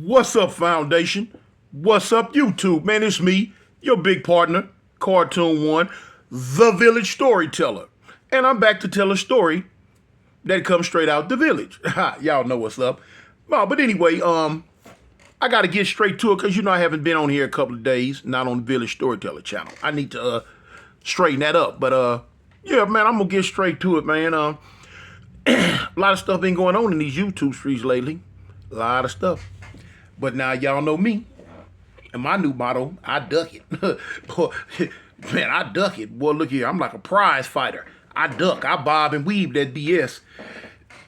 What's up, Foundation? What's up, YouTube? Man, it's me, your big partner, Cartoon One, the Village Storyteller. And I'm back to tell a story that comes straight out the village. Y'all know what's up. Well, but anyway, I got to get straight to it because I haven't been on here a couple of days, not on the Village Storyteller channel. I need to straighten that up. But yeah, man, I'm going to get straight to it, man. A lot of stuff been going on in these YouTube streets lately. A lot of stuff. But now y'all know me. And my new motto, I duck it. Man, I duck it. Boy, look here. I'm like a prize fighter. I duck. I bob and weave that BS.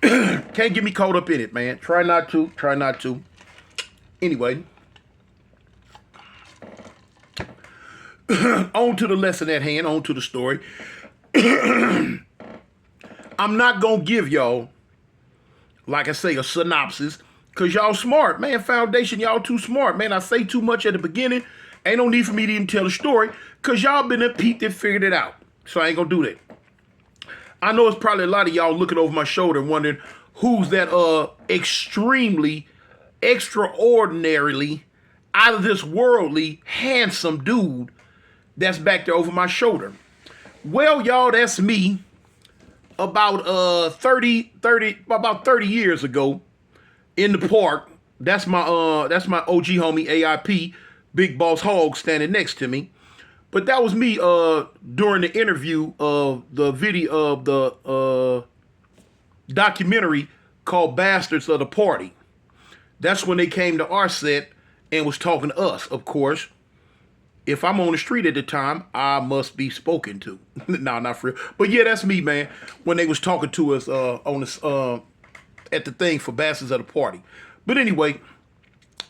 Can't get me caught up in it, man. Try not to. Try not to. Anyway. On to the lesson at hand. On to the story. I'm not going to give y'all, like I say, a synopsis. Because y'all smart, man. Foundation, y'all too smart. Man, I say too much at the beginning. Ain't no need for me to even tell a story. Because y'all been there, peeped and figured it out. So I ain't going to do that. I know it's probably a lot of y'all looking over my shoulder wondering who's that extremely, extraordinarily, out of this worldly, handsome dude that's back there over my shoulder. Well, y'all, that's me about 30 years ago. In the park. That's my OG homie AIP, Big Boss Hog, standing next to me. But that was me during the interview of the video of the documentary called Bastards of the Party. That's when they came to our set and was talking to us, of course. If I'm on the street at the time, I must be spoken to. No, not for real. But yeah, that's me, man. When they was talking to us on this at the thing for Bastards of the Party. But anyway,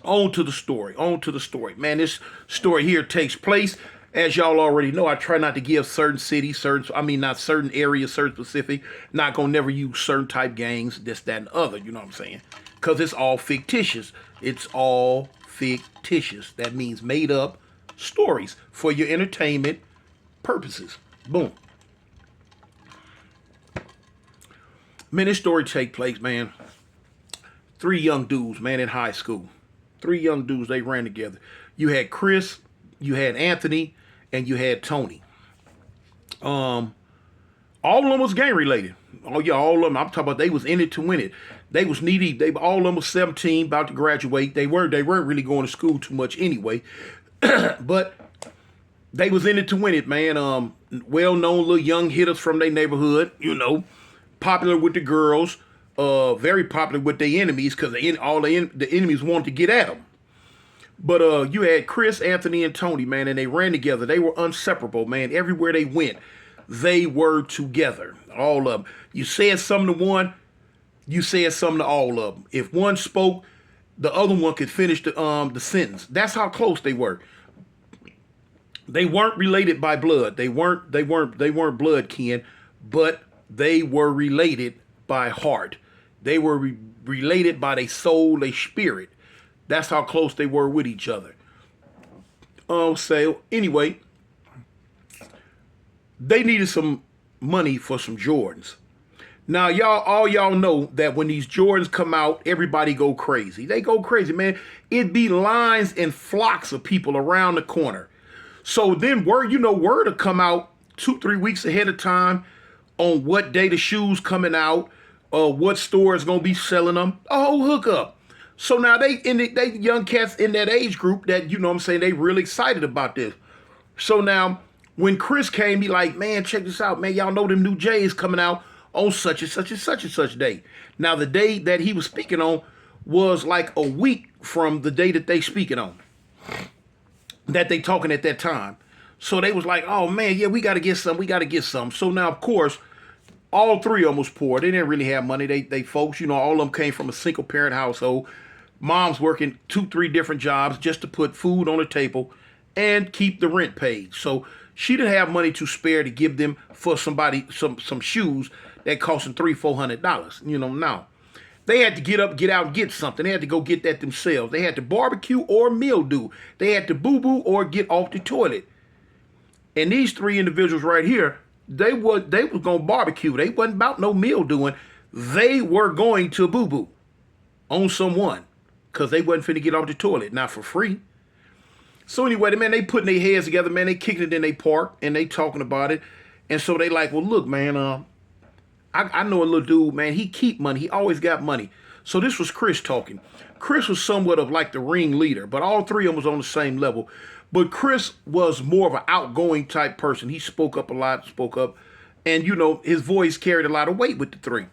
on to the story. On to the story. Man, this story here takes place, as y'all already know, I try not to give certain cities, not certain areas, certain specific, not gonna never use certain type gangs, this, that, and the other, you know what I'm saying? Because it's all fictitious. It's all fictitious. That means made up stories for your entertainment purposes. Boom. Man, this story take place, man. 3 young dudes, man, in high school. 3 young dudes, they ran together. You had Chris, you had Anthony, and you had Tony. All of them was gang related. Oh yeah, all of them. I'm talking about they was in it to win it. They was needy. They all of them was 17, about to graduate. They weren't really going to school too much anyway. But they was in it to win it, man. Well-known little young hitters from their neighborhood, popular with the girls, very popular with their enemies because the enemies wanted to get at them. But you had Chris, Anthony, and Tony, man, and they ran together. They were inseparable, man. Everywhere they went, they were together, all of them. You said something to one, you said something to all of them. If one spoke, the other one could finish the sentence. That's how close they were. They weren't related by blood. They weren't blood kin, but they were related by heart. They were related by their soul, their spirit. That's how close they were with each other. So anyway, they needed some money for some Jordans. Now, all y'all know that when these Jordans come out, everybody go crazy. They go crazy, man. It'd be lines and flocks of people around the corner. So then word to come out 2-3 weeks ahead of time on what day the shoes coming out, what store is gonna be selling them, a whole hookup. So now they young cats in that age group that they really excited about this. So now when Chris came, he like, man, check this out, man. Y'all know them new J's coming out on such and such and such and such day. Now the day that he was speaking on was like a week from the day that they speaking on, that they talking at that time. So they was like, oh man, yeah, we got to get some. So now, of course, all 3 of them was poor. They didn't really have money. They folks, all of them came from a single parent household. Mom's working 2-3 different jobs just to put food on the table and keep the rent paid. So she didn't have money to spare to give them for somebody some shoes that cost them $300-400. Now they had to get up, get out, and get something. They had to go get that themselves. They had to barbecue or mildew. They had to boo-boo or get off the toilet. And these 3 individuals right here, they was going to barbecue. They wasn't about no meal doing. They were going to boo-boo on someone. because they wasn't finna get off the toilet, not for free. So anyway, man, they putting their heads together, man. They kicking it in their park, and they talking about it. And so they like, well, look, man, I know a little dude, man. He keep money. He always got money. So this was Chris talking. Chris was somewhat of like the ringleader, but all three of them was on the same level. But Chris was more of an outgoing type person. He spoke up a lot, spoke up. And, his voice carried a lot of weight with the three.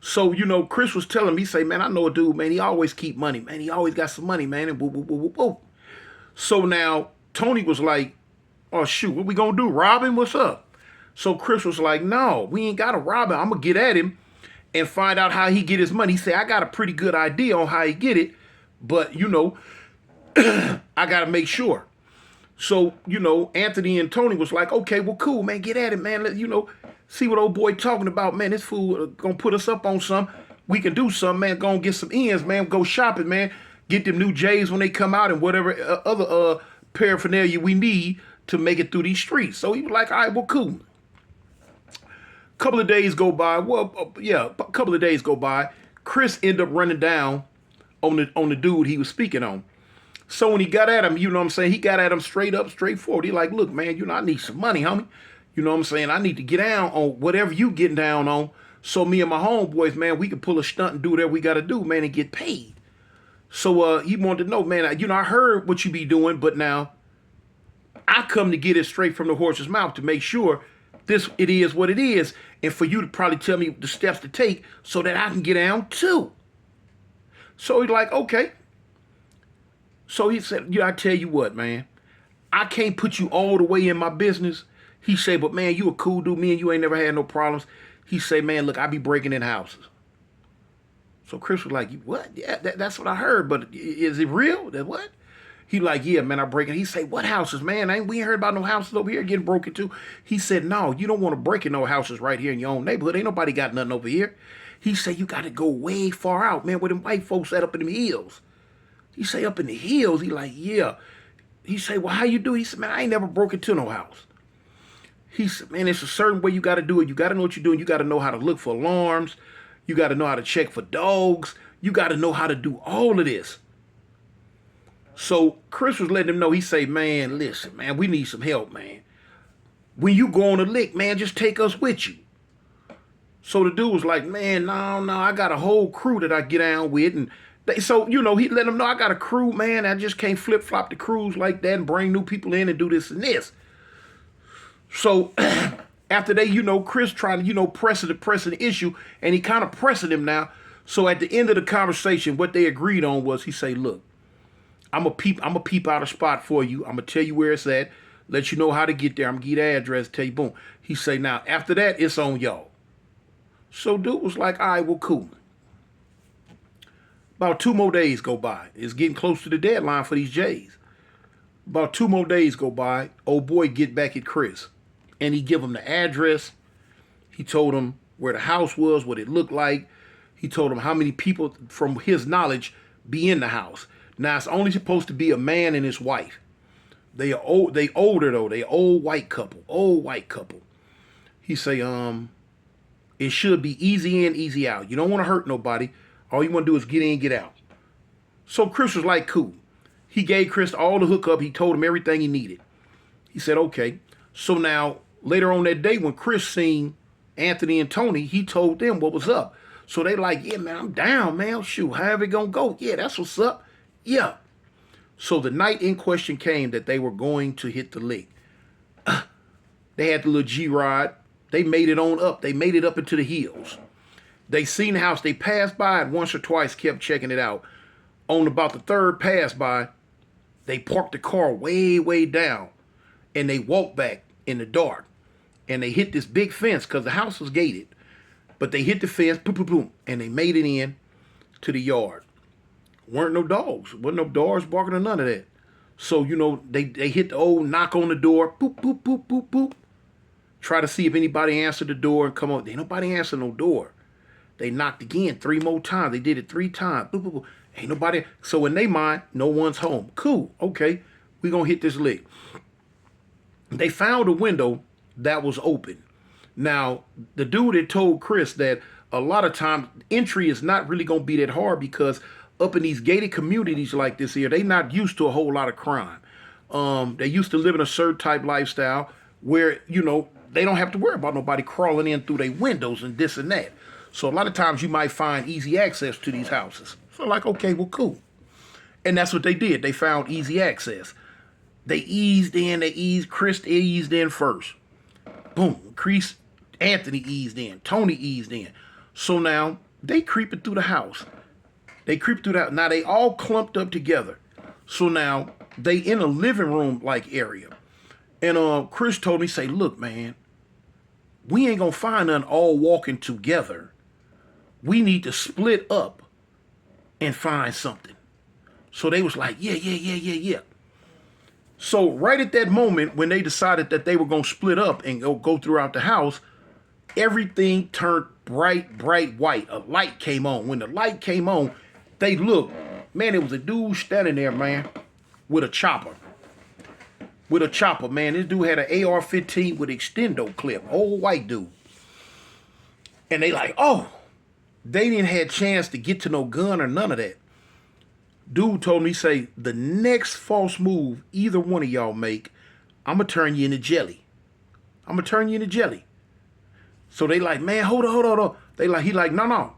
So, Chris was telling me, say, man, I know a dude, man. He always keep money, man. He always got some money, man. And whoop, whoop, whoop, whoop, whoop. So now Tony was like, oh, shoot, what we going to do? Rob him? What's up? So Chris was like, no, we ain't got to rob him. I'm going to get at him and find out how he get his money. He said, I got a pretty good idea on how he get it, but, I got to make sure. So, Anthony and Tony was like, okay, well, cool, man, get at it, man. Let, see what old boy talking about, man. This fool going to put us up on some. We can do something, man. Go and get some ends, man. Go shopping, man. Get them new J's when they come out and whatever other paraphernalia we need to make it through these streets. So he was like, all right, well, cool. Couple of days go by. A couple of days go by. Chris ended up running down on the dude he was speaking on. So when he got at him, he got at him straight up, straightforward. He like, look, man, I need some money, homie. I need to get down on whatever you getting down on. So me and my homeboys, man, we can pull a stunt and do whatever we got to do, man, and get paid. So he wanted to know, man, I heard what you be doing, but now I come to get it straight from the horse's mouth to make sure it is what it is, and for you to probably tell me the steps to take so that I can get down too. So he's like, okay. So he said, I tell you what, man, I can't put you all the way in my business. He said, but man, you a cool dude. Me and you ain't never had no problems. He said, man, look, I be breaking in houses. So Chris was like, what? Yeah, that's what I heard, but is it real? That what? He like, yeah, man, I break it. He say, what houses, man? We ain't heard about no houses over here getting broken into. He said, no, you don't want to break in no houses right here in your own neighborhood. Ain't nobody got nothing over here. He said, you got to go way far out, man, where them white folks at up in them hills. He say, up in the hills. He like, yeah. He say, well, how you do? He said, man, I ain't never broke into no house. He said, man, it's a certain way you got to do it. You got to know what you're doing. You got to know how to look for alarms. You got to know how to check for dogs. You got to know how to do all of this. So Chris was letting him know. He say, man, listen, man, we need some help, man. When you go on a lick, man, just take us with you. So the dude was like, man, no, I got a whole crew that I get down with. And so, he let him know, I got a crew, man. I just can't flip-flop the crews like that and bring new people in and do this and this. So after they, Chris trying to, pressing the issue, and he kind of pressing him now. So at the end of the conversation, what they agreed on was, he say, look, I'm gonna peep out a spot for you. I'm gonna tell you where it's at, let you know how to get there. I'm gonna give you the address, tell you, boom. He say, now after that, it's on y'all. So dude was like, all right, well, cool. About 2 more days go by. It's getting close to the deadline for these J's. About 2 more days go by. Old boy get back at Chris, and he give him the address. He told him where the house was, what it looked like. He told him how many people from his knowledge be in the house. Now, it's only supposed to be a man and his wife. They older, though. They old white couple. He say, it should be easy in, easy out. You don't want to hurt nobody. All you want to do is get in, get out. So Chris was like, cool. He gave Chris all the hookup. He told him everything he needed. He said, okay. So now, later on that day, when Chris seen Anthony and Tony, he told them what was up. So they like, yeah, man, I'm down, man. Shoot, however it gonna go. Yeah, that's what's up. Yeah. So the night in question came that they were going to hit the lick. They had the little G-Rod. They made it on up. They made it up into the hills. They seen the house. They passed by it once or twice, kept checking it out. On about the third pass by, they parked the car way, way down. And they walked back in the dark. And they hit this big fence because the house was gated. But they hit the fence, boom, boom, boom, and they made it in to the yard. Weren't no dogs. Wasn't no dogs barking or none of that. So, they hit the old knock on the door, boop, boop, boop, boop, boop. Try to see if anybody answered the door and come on. Ain't nobody answer no door. They knocked again 3 more times. They did it 3 times. Boop, boop, boop. Ain't nobody. So in their mind, no one's home. Cool. Okay. We gonna hit this lick. They found a window that was open. Now, the dude had told Chris that a lot of times entry is not really going to be that hard because up in these gated communities like this here, they not used to a whole lot of crime. They used to live in a certain type lifestyle where, they don't have to worry about nobody crawling in through their windows and this and that. So a lot of times you might find easy access to these houses. So like, okay, well, cool. And that's what they did. They found easy access. They eased in, Chris eased in first. Boom, Chris, Anthony eased in, Tony eased in. So now they creeping through the house. Now they all clumped up together. So now they in a living room like area. And Chris told me, say, look, man, we ain't gonna find none all walking together. We need to split up and find something. So they was like, yeah. So right at that moment when they decided that they were gonna split up and go throughout the house, everything turned bright white. A light came on. When the light came on, they looked. Man, it was a dude standing there, man, with a chopper. Man. This dude had an AR-15 with extendo clip. Old white dude. And they like, oh, they didn't have a chance to get to no gun or none of that. Dude told me, say, the next false move either one of y'all make, I'm going to turn you into jelly. So they like, man, hold on. He like, no.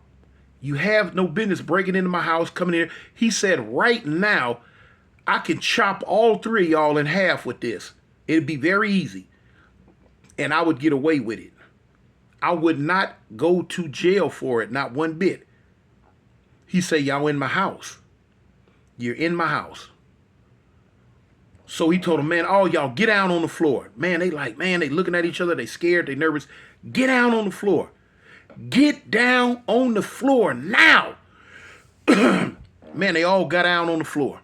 You have no business breaking into my house, coming in here. He said, right now, I can chop all three of y'all in half with this. It'd be very easy. And I would get away with it. I would not go to jail for it, not one bit. He said, y'all in my house. You're in my house. So he told him, man, all y'all get down on the floor. Man, they looking at each other. They scared. They nervous. Get down on the floor. Get down on the floor now. Man, they all got down on the floor.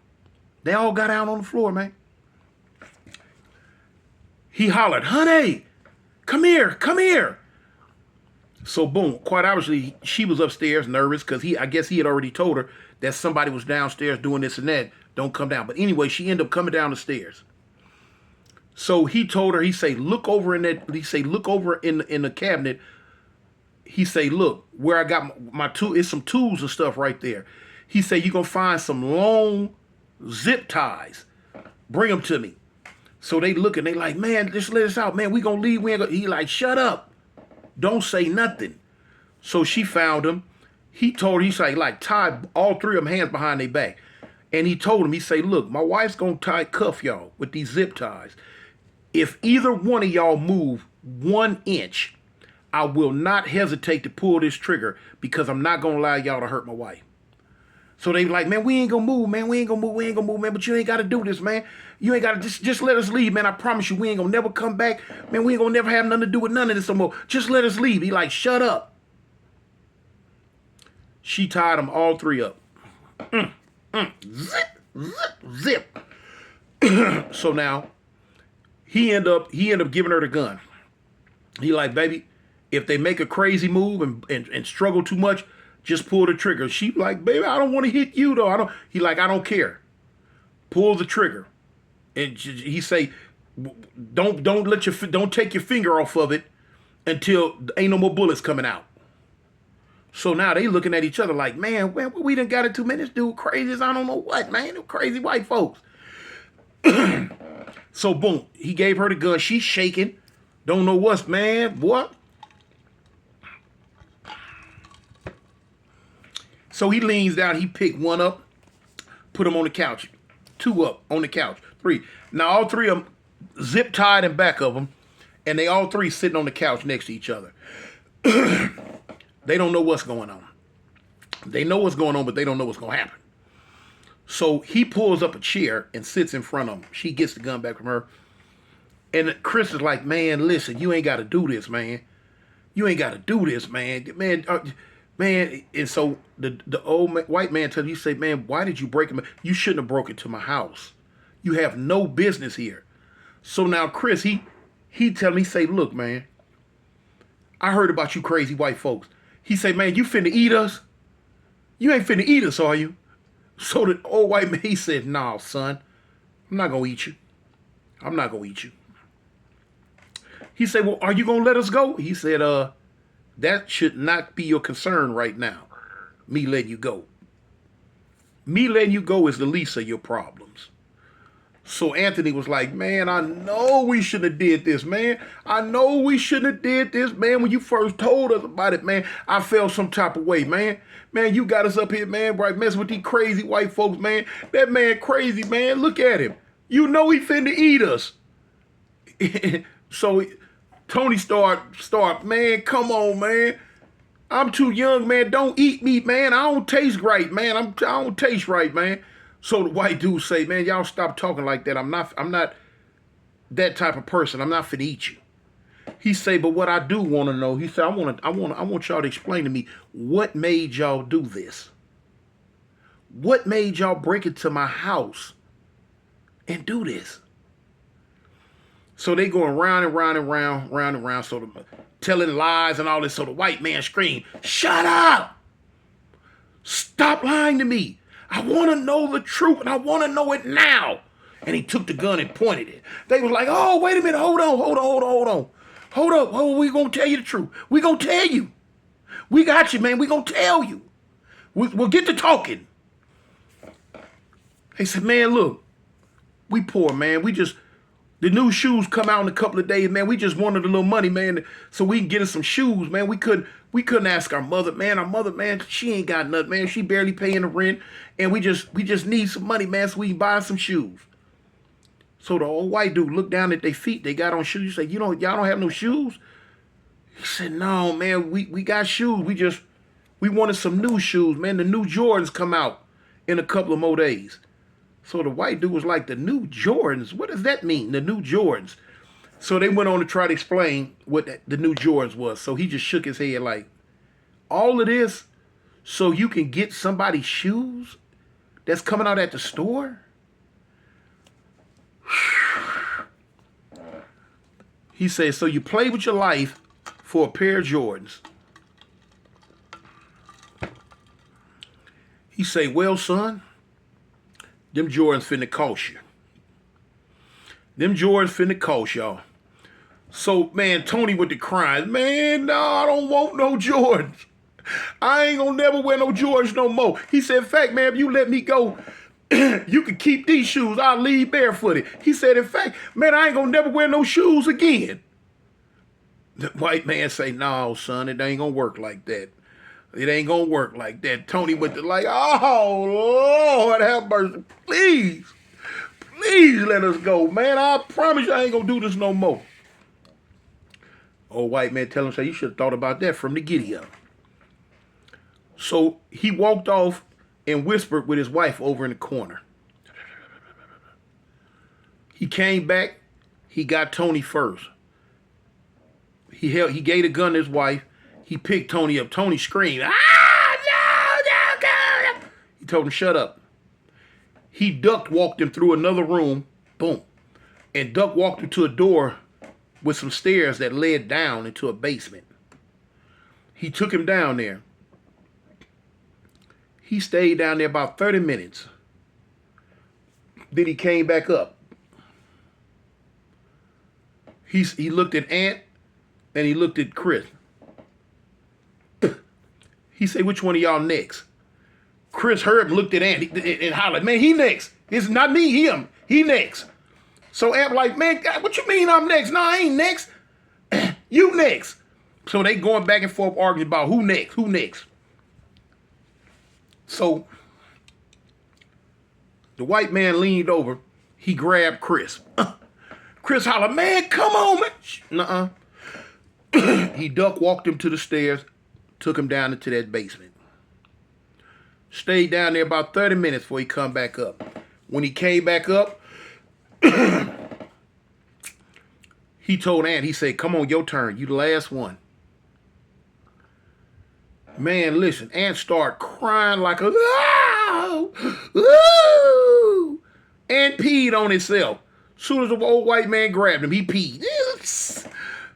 Man. He hollered, honey, come here. So boom, quite obviously, she was upstairs nervous because I guess he had already told her that somebody was downstairs doing this and that. Don't come down. But anyway, she ended up coming down the stairs. So he told her, he say, look over in the cabinet. He say, look, where I got my tool, it's some tools and stuff right there. He say, you're going to find some long zip ties. Bring them to me. So they look and they like, man, just let us out. Man, we going to leave. He like, shut up. Don't say nothing. So she found him. He told her, he say, like, tie all three of them hands behind their back. And he told him, he say, look, my wife's going to cuff y'all with these zip ties. If either one of y'all move 1 inch, I will not hesitate to pull this trigger because I'm not going to allow y'all to hurt my wife. So they like, man, we ain't going to move, man. We ain't going to move, man. But you ain't got to do this, man. You ain't got to just let us leave, man. I promise you, we ain't going to never come back. Man, we ain't going to never have nothing to do with none of this no more. Just let us leave. He like, shut up. She tied them all three up. Zip. So now he end up giving her the gun. He like, baby, if they make a crazy move and struggle too much, just pull the trigger. She like, baby, I don't want to hit you though. He like, I don't care. Pull the trigger. And he say, don't take your finger off of it until ain't no more bullets coming out. So now they looking at each other like, man, we done got it 2 minutes. Dude crazy as I don't know what, man. Them crazy white folks. So boom, he gave her the gun. She's shaking. Don't know what's, man. What? So he leans down. He picked one up, put him on the couch. 2 up on the couch. 3. Now all 3 of them zip tied in back of them, and they all 3 sitting on the couch next to each other. They don't know what's going on. They know what's going on, but they don't know what's going to happen. So he pulls up a chair and sits in front of him. She gets the gun back from her. And Chris is like, man, listen, you ain't got to do this, man. You ain't got to do this, man. Man. And so the old white man tells you, say, man, why did you break him? You shouldn't have broke into my house. You have no business here. So now Chris, he tell me, say, look, man, I heard about you crazy white folks. He say, man, you finna eat us? You ain't finna eat us, are you? So the old white man, he said, nah, son, I'm not gonna eat you. I'm not gonna eat you. He said, well, are you gonna let us go? He said, that should not be your concern right now, me letting you go. Me letting you go is the least of your problems. So Anthony was like, man, I know we shouldn't have did this, man. I know we shouldn't have did this, man. When you first told us about it, man, I felt some type of way, man. Man, you got us up here, man, right, messing with these crazy white folks, man. That man crazy, man. Look at him. You know he finna eat us. So Tony start, man, come on, man. I'm too young, man. Don't eat me, man. I don't taste right, man. I don't taste right, man. So the white dude say, man, y'all stop talking like that. I'm not that type of person. I'm not finna eat you. He say, but what I do want to know, he said, I want y'all to explain to me what made y'all do this. What made y'all break into my house and do this? So they going round and round and round, so telling lies and all this. So the white man screamed, shut up! Stop lying to me. I want to know the truth, and I want to know it now. And he took the gun and pointed it. They was like, oh, wait a minute, hold on. Hold up, we going to tell you the truth. We going to tell you. We got you, man. We going to tell you. We'll get to talking. They said, man, look, we poor, man. The new shoes come out in a couple of days, man. We just wanted a little money, man, so we can get us some shoes, man. We couldn't ask our mother, man. Our mother, man, she ain't got nothing, man. She barely paying the rent, and we just need some money, man, so we can buy some shoes. So the old white dude looked down at their feet. They got on shoes. He said, y'all don't have no shoes? He said, no, man, we got shoes. We wanted some new shoes, man. The new Jordans come out in a couple of more days. So the white dude was like, the new Jordans? What does that mean, the new Jordans? So they went on to try to explain what the new Jordans was. So he just shook his head like, all of this so you can get somebody's shoes that's coming out at the store? He said, so you play with your life for a pair of Jordans. He say, well, son, them Jordans finna cost you. Them Jordans finna cost y'all. So, man, Tony with the crying, man, no, I don't want no Jordans. I ain't gonna never wear no Jordans no more. He said, in fact, man, if you let me go, you can keep these shoes. I'll leave barefooted. He said, in fact, man, I ain't gonna never wear no shoes again. The white man say, no, son, it ain't gonna work like that. It ain't gonna work like that. Tony went to like, oh, Lord, have mercy. Please let us go, man. I promise you I ain't gonna do this no more. Old white man tell him, say, you should have thought about that from the giddy up. So he walked off and whispered with his wife over in the corner. He came back. He got Tony first. He gave the gun to his wife. He picked Tony up. Tony screamed, no. He told him, shut up. He ducked, walked him through another room, boom. And duck walked him to a door with some stairs that led down into a basement. He took him down there. He stayed down there about 30 minutes. Then he came back up. He looked at Ant and he looked at Chris. He said, which one of y'all next? Chris heard and looked at Ant and hollered, man, he next. It's not me, him. He next. So Ant like, man, God, what you mean I'm next? No, I ain't next. You next. So they going back and forth arguing about who next. So the white man leaned over. He grabbed Chris. Chris hollered, man, come on, man. Nuh-uh. He duck walked him to the stairs, took him down into that basement. Stayed down there about 30 minutes before he come back up. When he came back up, he told Ant, he said, come on, your turn. You the last one. Man, listen, Ant started crying like a, ooh. Ant peed on himself. Soon as the old white man grabbed him, he peed.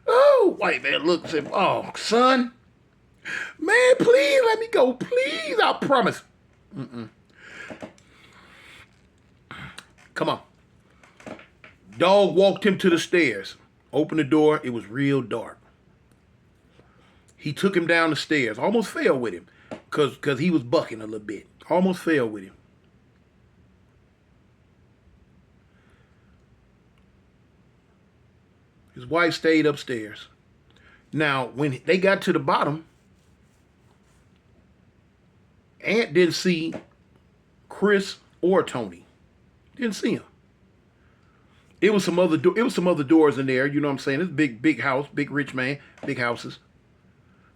Oh, white man looked and said, oh, son, man, please let me go. Please, I promise. Come on. Dog walked him to the stairs. Opened the door. It was real dark. He took him down the stairs. Almost fell with him because he was bucking a little bit. Almost fell with him. wife stayed upstairs. Now, when they got to the bottom, Aunt didn't see Chris or Tony. Didn't see him. It was some other doors in there. You know what I'm saying? It's a big house, big rich man, big houses.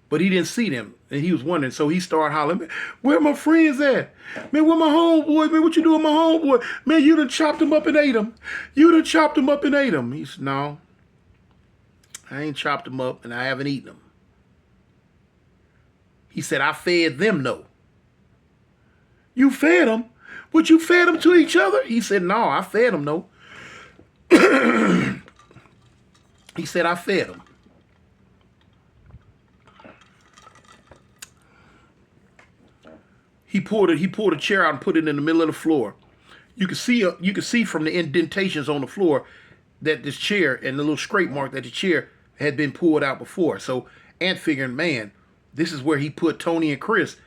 But he didn't see them, and he was wondering. So he started hollering, "Where my friends at? Man, where my homeboy? Man, what you doing, my homeboy? Man, you done chopped him up and ate him. You done chopped him up and ate him." He said, "No, I ain't chopped him up, and I haven't eaten him." He said, "I fed them, no." "You fed them? But you fed them to each other?" He said, "No, I fed them, no." He said, "I fed them." He pulled a chair out and put it in the middle of the floor. You could see from the indentations on the floor that this chair and the little scrape mark that the chair had been pulled out before. So Aunt figuring, man, this is where he put Tony and Chris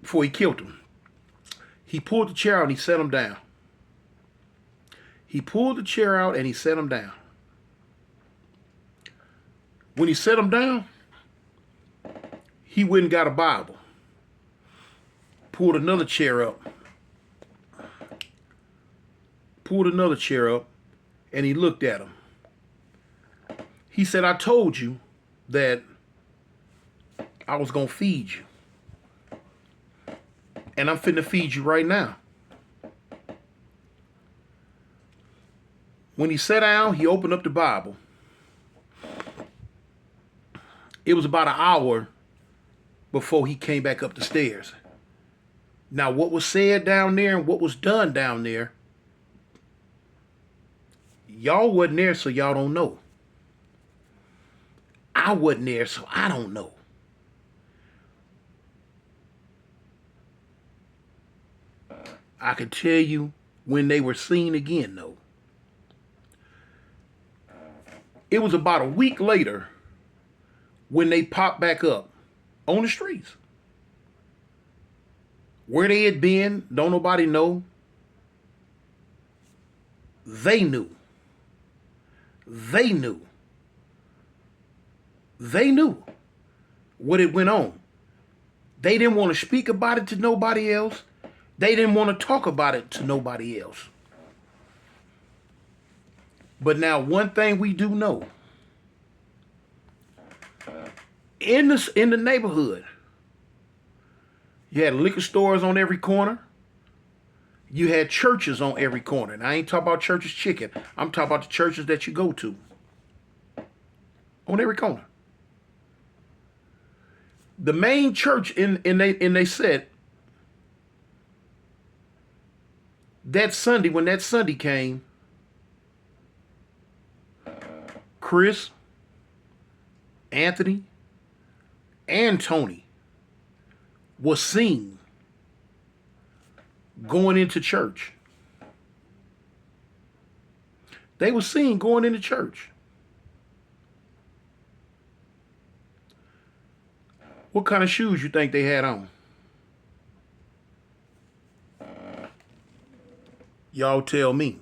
before he killed them. He pulled the chair out and he set them down. He pulled the chair out and he set them down. When he set them down, he went and got a Bible. Pulled another chair up. And he looked at him. He said, "I told you that I was going to feed you. And I'm finna feed you right now." When he sat down, he opened up the Bible. It was about an hour before he came back up the stairs. Now, what was said down there and what was done down there, y'all wasn't there, so y'all don't know. I wasn't there, so I don't know. I can tell you when they were seen again, though. It was about a week later when they popped back up on the streets. Where they had been, don't nobody know. They knew. They knew. They knew what it went on. They didn't want to speak about it to nobody else. They didn't want to talk about it to nobody else. But now one thing we do know. In the neighborhood, you had liquor stores on every corner. You had churches on every corner. And I ain't talking about churches chicken. I'm talking about the churches that you go to. On every corner. The main church in they said that Sunday, when that Sunday came, Chris, Anthony, and Tony was seen going into church. They were seen going into church. What kind of shoes you think they had on? Y'all tell me.